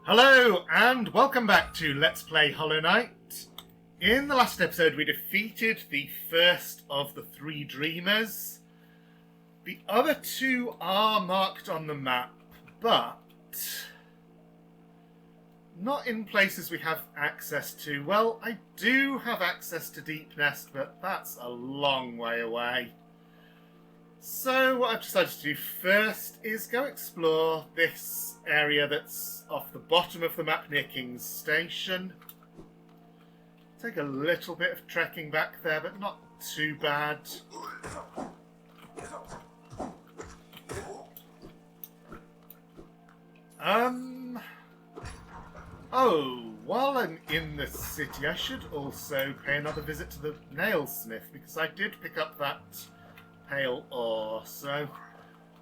Hello, and welcome back to Let's Play Hollow Knight. In the last episode, we defeated the first of the three dreamers. The other two are marked on the map, but not in places we have access to. Well, I do have access to Deep Nest, but that's a long way away. So what I've decided to do first is go explore this area that's off the bottom of the map near King's Station. Take a little bit of trekking back there, but not too bad. Oh, while I'm in the city, I should also pay another visit to the nailsmith, because I did pick up that pale ore, so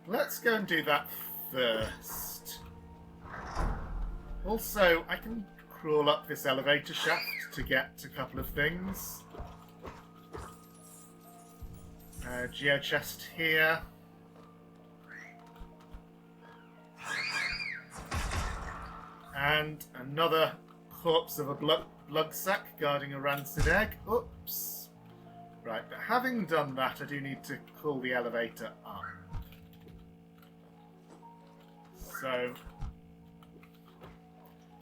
let's go and do that first. Also, I can crawl up this elevator shaft to get a couple of things. Geo chest here. And another corpse of a blood sack guarding a rancid egg. Oops. Right, but having done that, I do need to call the elevator up. So,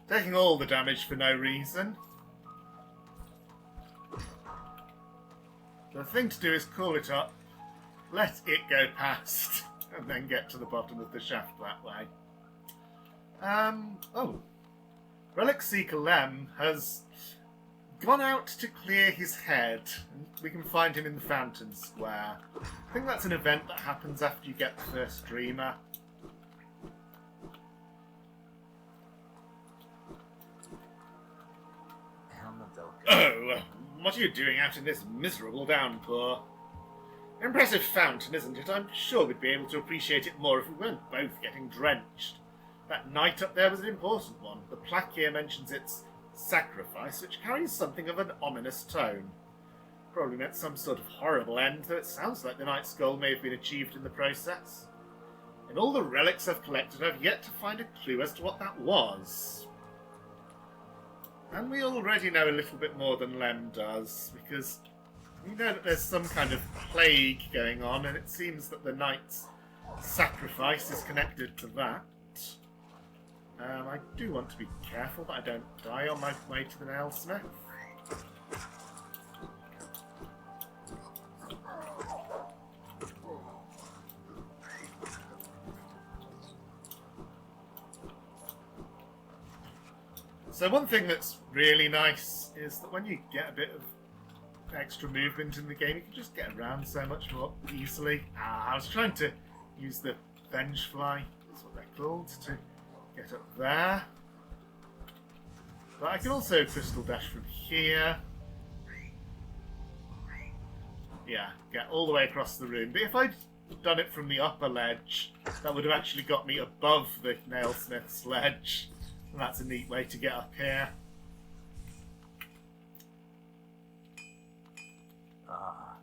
taking all the damage for no reason. The thing to do is call it up, let it go past, and then get to the bottom of the shaft that way. Oh. Relic Seeker Lem has gone out to clear his head. We can find him in the Fountain Square. I think that's an event that happens after you get the first Dreamer. Oh, what are you doing out in this miserable downpour? Impressive fountain, isn't it? I'm sure we'd be able to appreciate it more if we weren't both getting drenched. That night up there was an important one. The plaque here mentions its sacrifice, which carries something of an ominous tone. Probably meant some sort of horrible end, though it sounds like the knight's goal may have been achieved in the process. In all the relics I've collected, I've yet to find a clue as to what that was. And we already know a little bit more than Lem does, because we know that there's some kind of plague going on, and it seems that the knight's sacrifice is connected to that. I do want to be careful that I don't die on my way to the nailsmith. So one thing that's really nice is that when you get a bit of extra movement in the game, you can just get around so much more easily. I was trying to use the Vengefly, that's what they're called, to get up there. But I can also crystal dash from here. Yeah, get all the way across the room. But if I'd done it from the upper ledge, that would have actually got me above the nailsmith's ledge. And that's a neat way to get up here. Oh,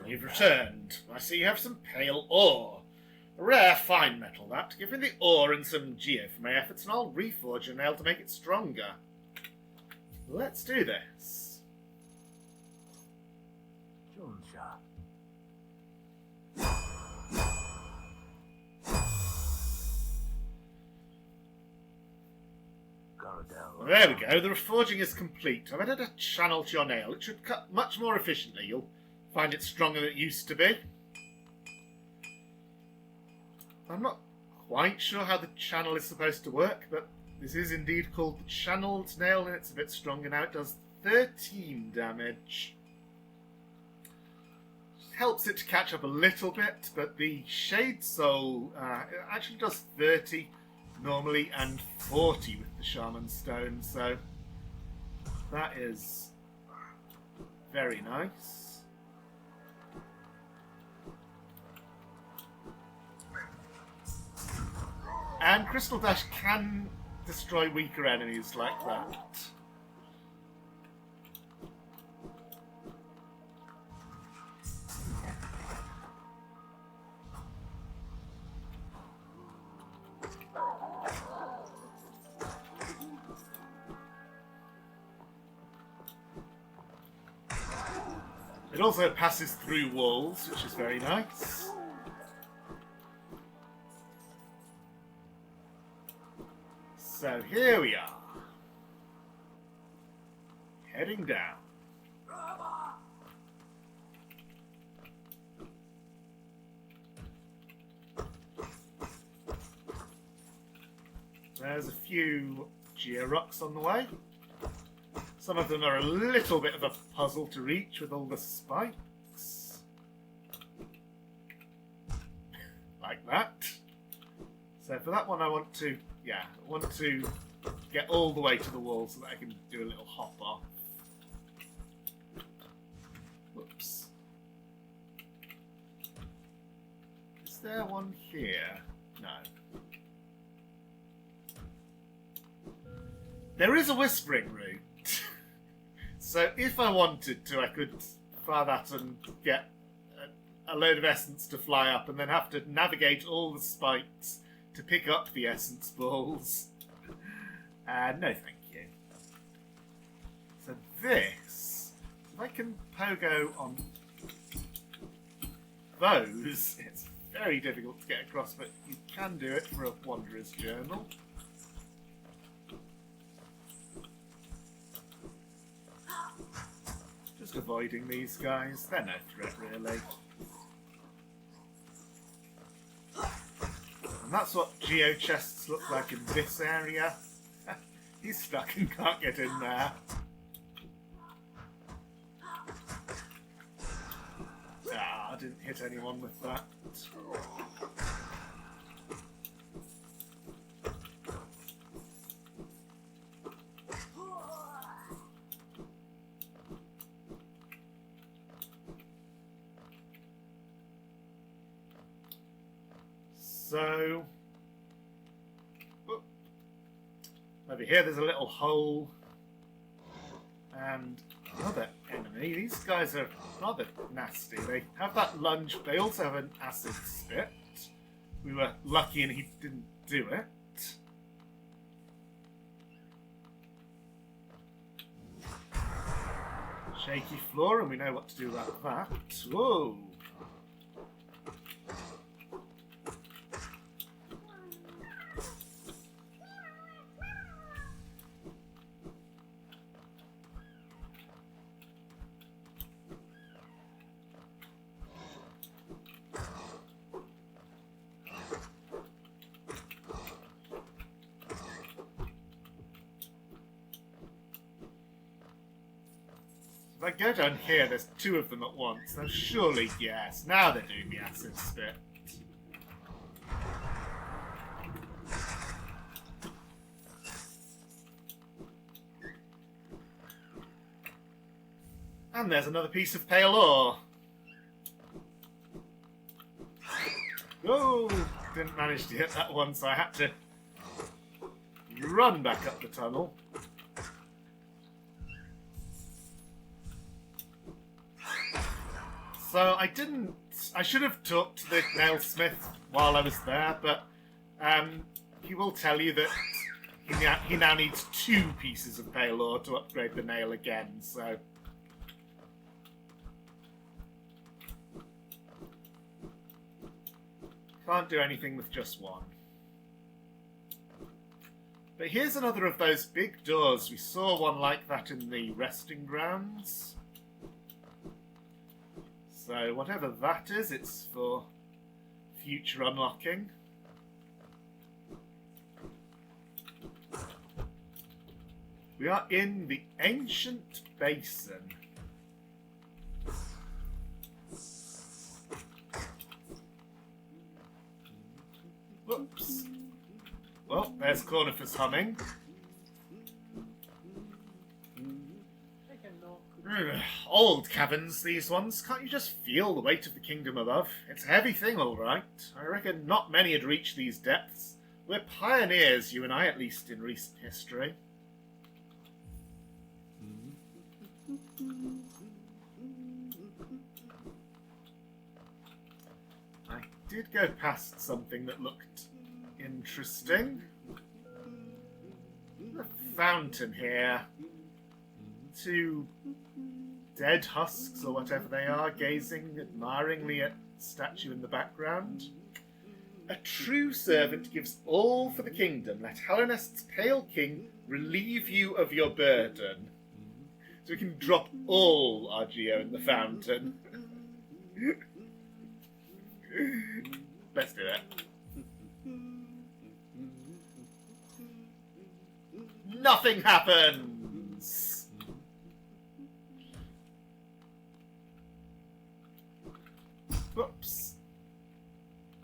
you've returned. I see you have some pale ore. A rare fine metal, that. Give me the ore and some geo for my efforts, and I'll reforge your nail to make it stronger. Let's do this. Well, there we go. The reforging is complete. I've added a channel to your nail. It should cut much more efficiently. You'll find it stronger than it used to be. I'm not quite sure how the channel is supposed to work, but this is indeed called the channeled nail, and it's a bit stronger now. It does 13 damage. Helps it to catch up a little bit, but the Shade Soul it actually does 30 normally and 40 with the Shaman Stone, so that is very nice. And Crystal Dash can destroy weaker enemies like that. It also passes through walls, which is very nice. So here we are. Heading down. There's a few georocks on the way. Some of them are a little bit of a puzzle to reach with all the spikes. Like that. So for that one I want to get all the way to the wall so that I can do a little hop off. Whoops. Is there one here? No. There is a whispering route. So if I wanted to, I could fire that and get a load of essence to fly up and then have to navigate all the spikes to pick up the essence balls. No, thank you. So this, if I can pogo on those, it's very difficult to get across, but you can do it for a Wanderer's Journal. Just avoiding these guys, they're no threat really. And that's what geochests look like in this area. He's stuck and can't get in there. Ah, I didn't hit anyone with that. So, over here there's a little hole and another enemy. These guys are rather nasty. They have that lunge, they also have an acid spit. We were lucky and he didn't do it. Shaky floor, and we know what to do about that. Whoa! If I go down here, there's two of them at once. Now surely, yes. Now they're doing the acid spit. And there's another piece of pale ore. Oh, didn't manage to hit that one, so I had to run back up the tunnel. So I should have talked to the nailsmith while I was there, but he will tell you that he now needs 2 pieces of pale ore to upgrade the nail again, so... Can't do anything with just 1. But here's another of those big doors. We saw one like that in the resting grounds. So whatever that is, it's for future unlocking. We are in the ancient basin. Whoops. Well, there's Cornifus humming. Old caverns, these ones. Can't you just feel the weight of the kingdom above? It's a heavy thing, all right. I reckon not many had reached these depths. We're pioneers, you and I, at least, in recent history. I did go past something that looked interesting. The fountain here. 2 dead husks or whatever they are, gazing admiringly at the statue in the background. A true servant gives all for the kingdom. Let Hellenest's pale king relieve you of your burden. So we can drop all our geo in the fountain. Let's do it. Nothing happens! Whoops.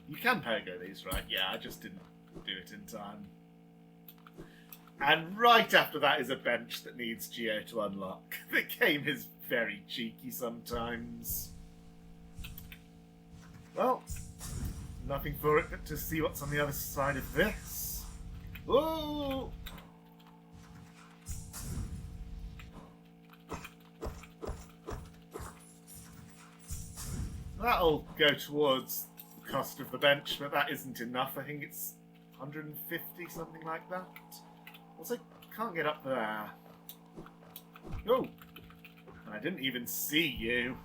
You can pogo these, right? Yeah, I just didn't do it in time. And right after that is a bench that needs Geo to unlock. The game is very cheeky sometimes. Well, nothing for it but to see what's on the other side of this. Whoa! That'll go towards the cost of the bench, but that isn't enough. I think it's 150, something like that. Also, can't get up there. Oh! I didn't even see you.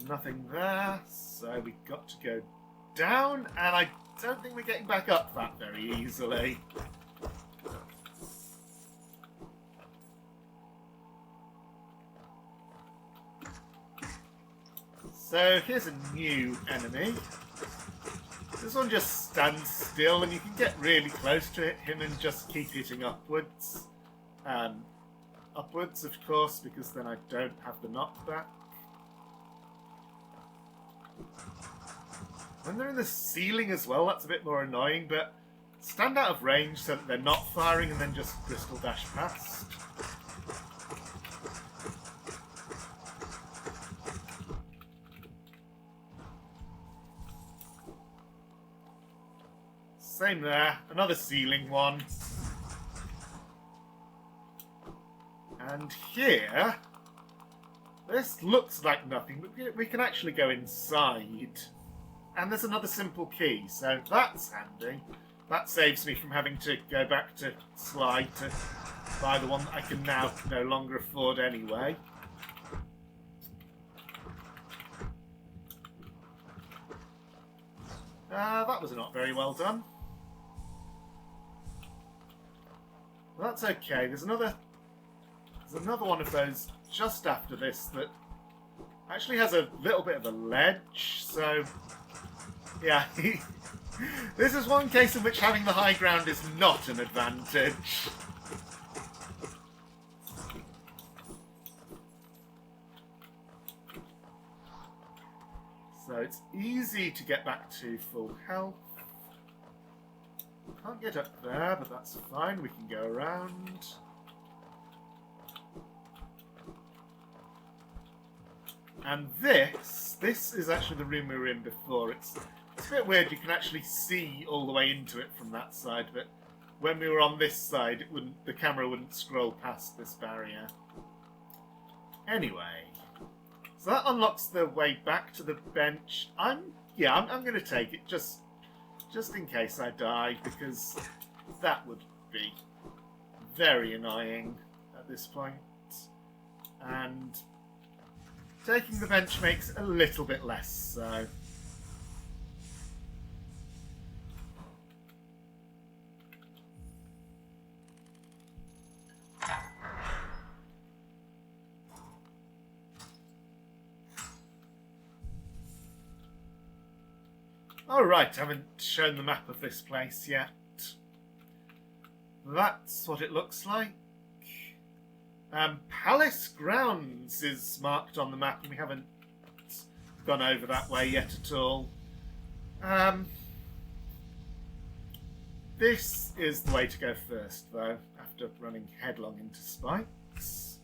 Nothing there, so we got to go down, and I don't think we're getting back up that very easily. So here's a new enemy. This one just stands still, and you can get really close to him and just keep hitting upwards. Upwards, of course, because then I don't have the knockback. When they're in the ceiling as well, that's a bit more annoying, but stand out of range so that they're not firing and then just crystal dash past. Same there, another ceiling one. And here, this looks like nothing, but we can actually go inside. And there's another simple key, so that's handy. That saves me from having to go back to Sly to buy the one that I can now no longer afford anyway. That was not very well done. Well, that's okay. There's another one of those just after this that actually has a little bit of a ledge, so yeah. This is one case in which having the high ground is not an advantage. So it's easy to get back to full health. Can't get up there, but that's fine. We can go around. And this is actually the room we were in before. It's a bit weird. You can actually see all the way into it from that side, but when we were on this side, the camera wouldn't scroll past this barrier. Anyway, so that unlocks the way back to the bench. I'm going to take it just in case I die, because that would be very annoying at this point. And taking the bench makes a little bit less so. Alright, I haven't shown the map of this place yet. That's what it looks like. Palace Grounds is marked on the map, and we haven't gone over that way yet at all. This is the way to go first, though, after running headlong into spikes.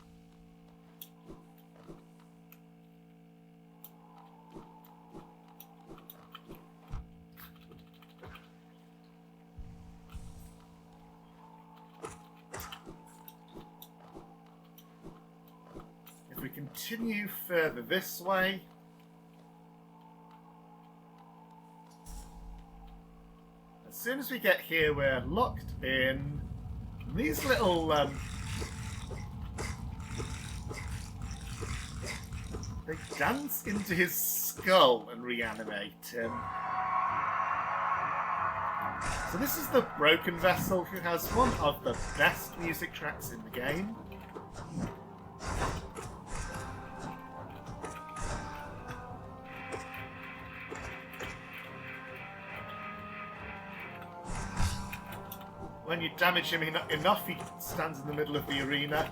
If we continue further this way, as soon as we get here, we're locked in, These little they dance into his skull and reanimate him. So this is the Broken Vessel, who has one of the best music tracks in the game. When you damage him enough, he stands in the middle of the arena,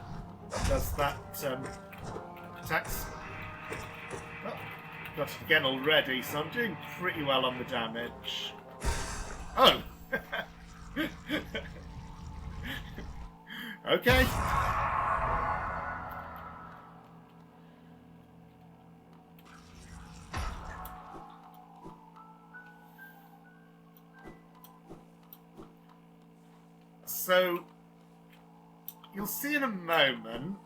does that attacks. Oh, got it again already, so I'm doing pretty well on the damage. Oh! Okay. So, you'll see in a moment.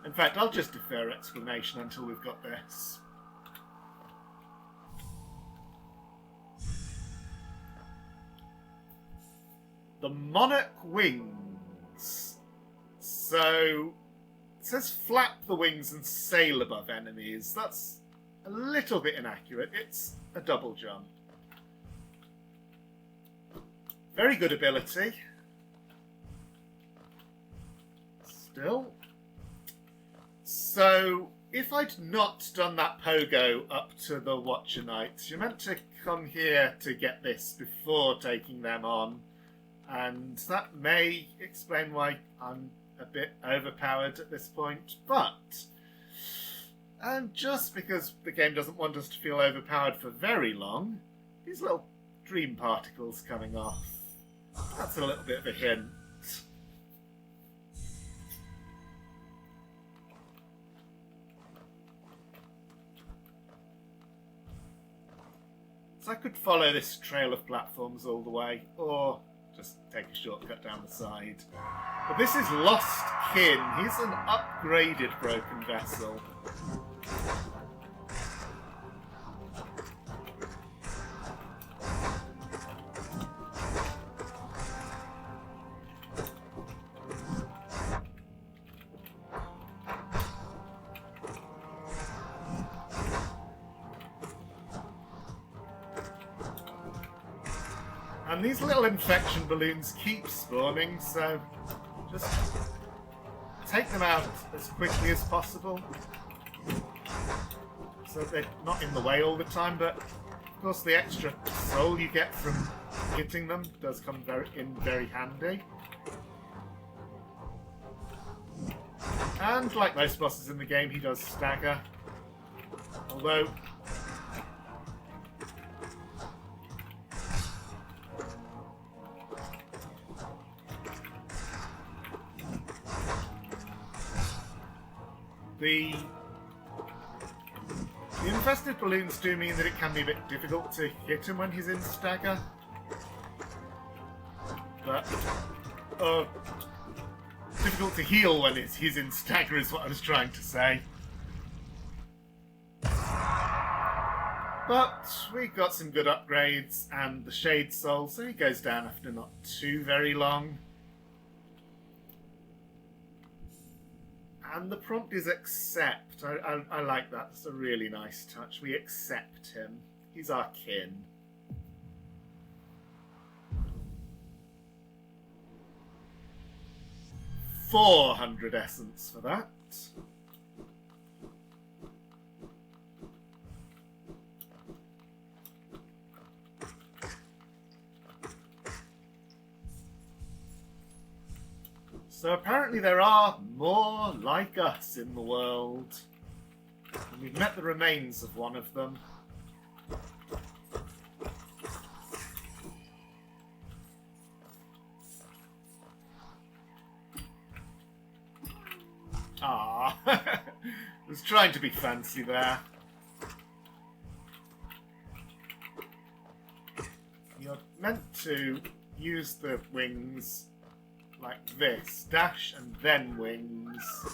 In fact, I'll just defer explanation until we've got this. The Monarch wings. So, it says flap the wings and sail above enemies. That's a little bit inaccurate. It's a double jump. Very good ability. Still. So, if I'd not done that pogo up to the Watcher Knights, you're meant to come here to get this before taking them on. And that may explain why I'm a bit overpowered at this point. But, and just because the game doesn't want us to feel overpowered for very long, these little dream particles coming off. That's a little bit of a hint. So I could follow this trail of platforms all the way, or just take a shortcut down the side. But this is Lost Kin. He's an upgraded Broken Vessel. And these little infection balloons keep spawning, so just take them out as quickly as possible. So they're not in the way all the time, but of course the extra soul you get from hitting them does come very handy. And like most bosses in the game, he does stagger. Although the infested balloons do mean that it can be a bit difficult to hit him when he's in stagger. But difficult to heal when he's in stagger is what I was trying to say. But we got some good upgrades and the Shade Soul, so he goes down after not too very long. And the prompt is accept. I like that. It's a really nice touch. We accept him. He's our kin. $400 essence for that. So apparently there are more like us in the world. And we've met the remains of one of them. Ah, I was trying to be fancy there. You're meant to use the wings like this. Dash and then wings.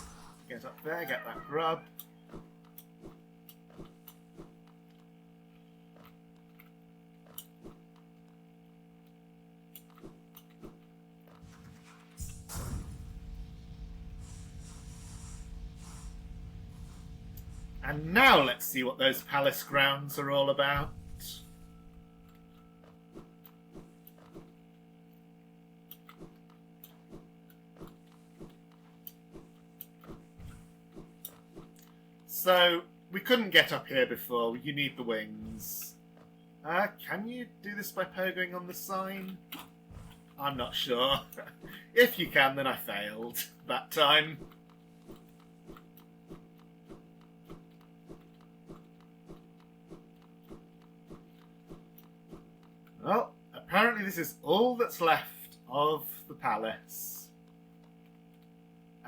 Get up there, get that grub. And now let's see what those palace grounds are all about. So, we couldn't get up here before. You need the wings. Can you do this by pogoing on the sign? I'm not sure. If you can, then I failed that time. Well, apparently this is all that's left of the palace.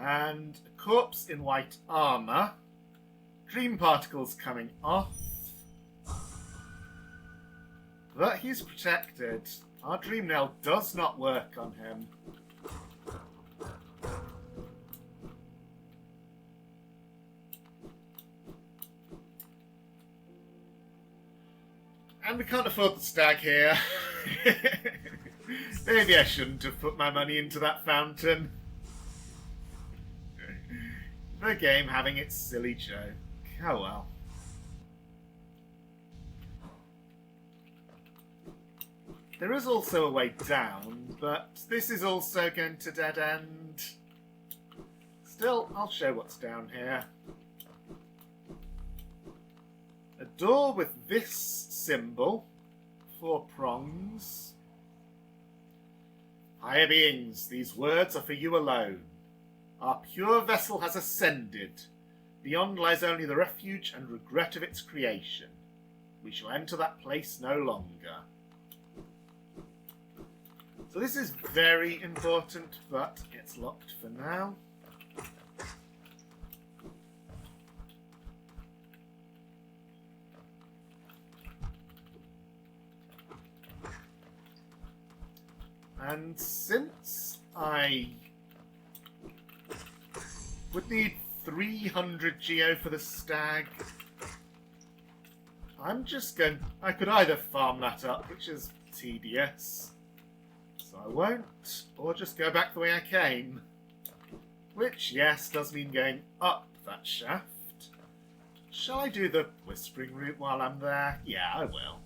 And a corpse in white armour. Dream particles coming off. But he's protected. Our dream nail does not work on him. And we can't afford the stag here. Maybe I shouldn't have put my money into that fountain. The game having its silly joke. Oh well. There is also a way down, but this is also going to dead end. Still, I'll show what's down here. A door with this symbol, 4 prongs. Higher beings, these words are for you alone. Our pure vessel has ascended. Beyond lies only the refuge and regret of its creation. We shall enter that place no longer. So this is very important, but it's locked for now. And since I would need 300 geo for the stag, I'm just going... I could either farm that up, which is tedious, so I won't, or just go back the way I came. Which, yes, does mean going up that shaft. Shall I do the whispering route while I'm there? Yeah, I will.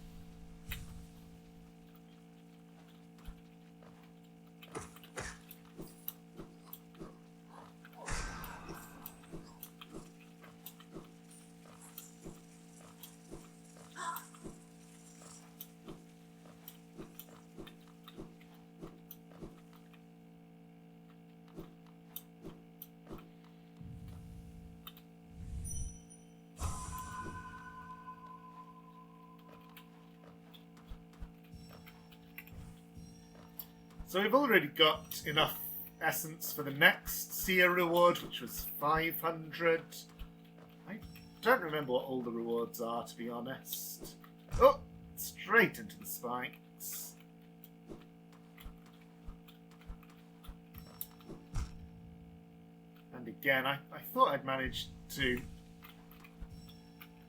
So we've already got enough essence for the next seer reward, which was 500. I don't remember what all the rewards are, to be honest. Oh, straight into the spikes. And again, I thought I'd managed to...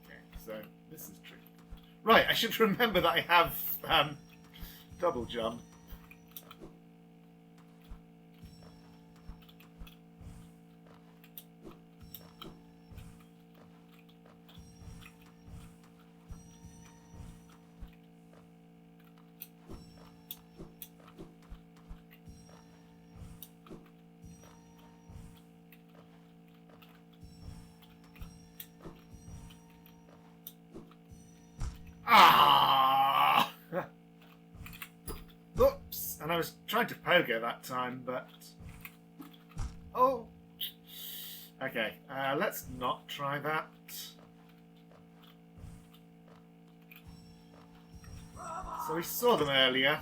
Okay, so this is tricky. Right, I should remember that I have double jump. Ah! Oops! And I was trying to pogo that time, but... Oh! Okay, let's not try that. So we saw them earlier.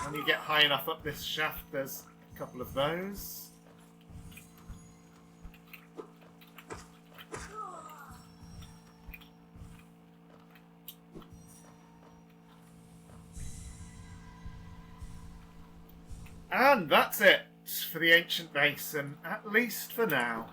When you get high enough up this shaft, there's a couple of those. And that's it for the ancient basin, at least for now.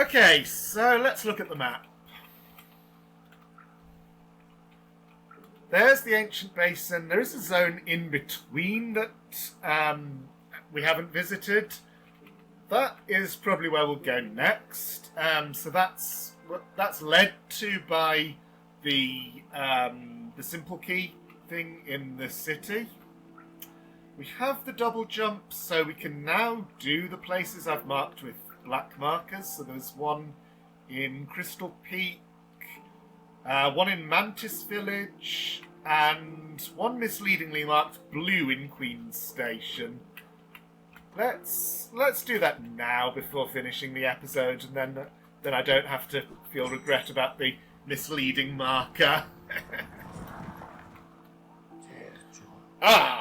Okay, so let's look at the map. There's the ancient basin. There is a zone in between that we haven't visited. That is probably where we'll go next. So that's led to by the simple key thing in the city. We have the double jump, so we can now do the places I've marked with black markers. So there's one in Crystal Peak, one in Mantis Village, and one misleadingly marked blue in Queen's Station. Let's do that now before finishing the episode, and then I don't have to feel regret about the misleading marker.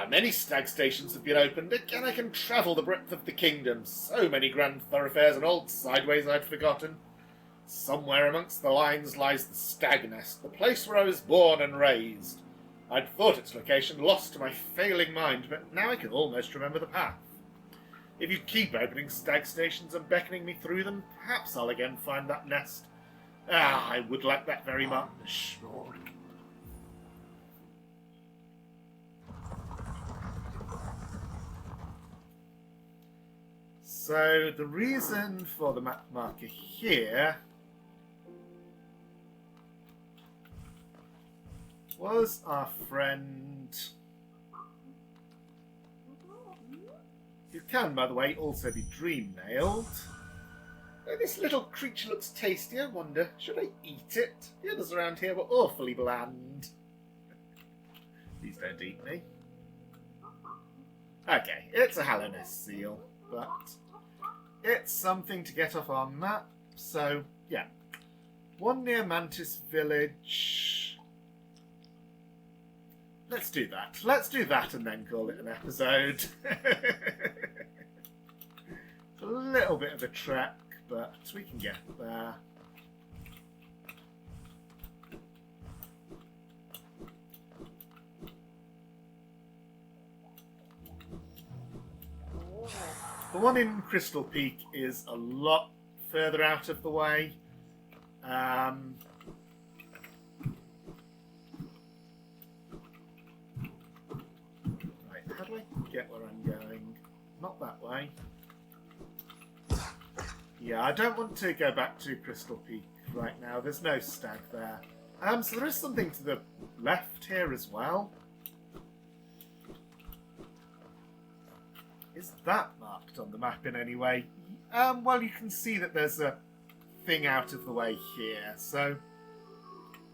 Many stag stations have been opened. Again, I can travel the breadth of the kingdom. So many grand thoroughfares and old sideways I'd forgotten. Somewhere amongst the lines lies the Stag Nest, the place where I was born and raised. I'd thought its location lost to my failing mind, but now I can almost remember the path. If you keep opening stag stations and beckoning me through them, perhaps I'll again find that nest. I would like that very much. So the reason for the map marker here was our friend, who can, by the way, also be dream-nailed. Oh, this little creature looks tasty. I wonder, should I eat it? The others around here were awfully bland. Please don't eat me. Okay, it's a Hallownest seal, but it's something to get off our map. So, yeah. One near Mantis Village. Let's do that. Let's do that and then call it an episode. It's a little bit of a trek, but we can get there. The one in Crystal Peak is a lot further out of the way. Right, how do I get where I'm going? Not that way. Yeah, I don't want to go back to Crystal Peak right now. There's no stag there. So there is something to the left here as well. Is that marked on the map in any way? Well, you can see that there's a thing out of the way here. So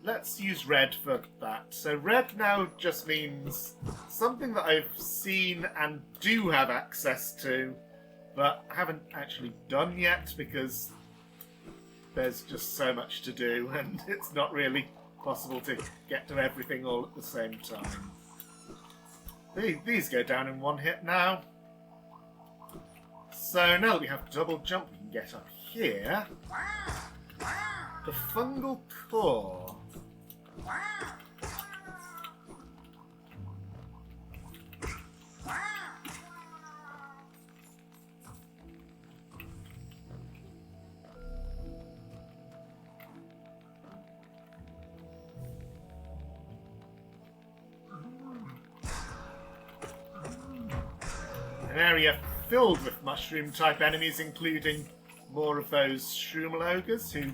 let's use red for that. So red now just means something that I've seen and do have access to, but haven't actually done yet because there's just so much to do and it's not really possible to get to everything all at the same time. These go down in one hit now. So now that we have double jump, we can get up here. The fungal core. An area filled with mushroom-type enemies, including more of those Shroomal ogres who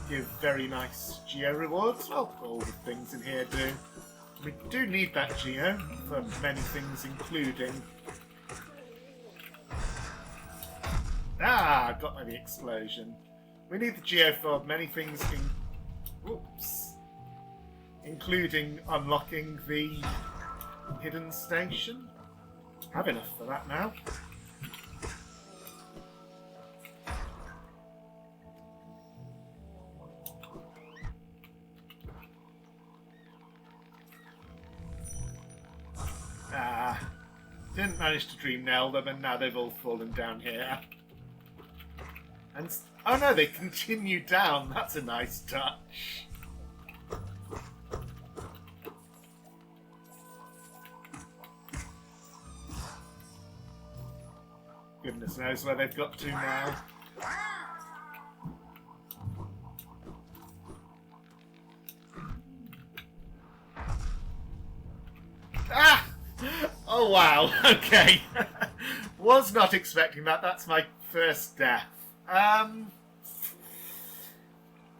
give very nice geo rewards. Well, all the things in here do. We do need that geo for many things, including... got my explosion. We need the geo for many things, including unlocking the hidden station. Have enough for that now. Didn't manage to dream nail them, and now they've all fallen down here. And oh no, they continue down. That's a nice touch. Goodness knows where they've got to now. Oh wow, okay. Was not expecting that. That's my first death.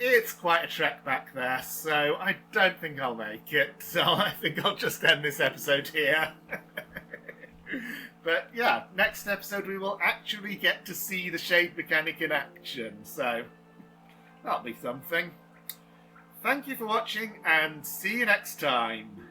It's quite a trek back there, so I don't think I'll make it. So I think I'll just end this episode here. But yeah, next episode we will actually get to see the shade mechanic in action, so that'll be something. Thank you for watching, and see you next time.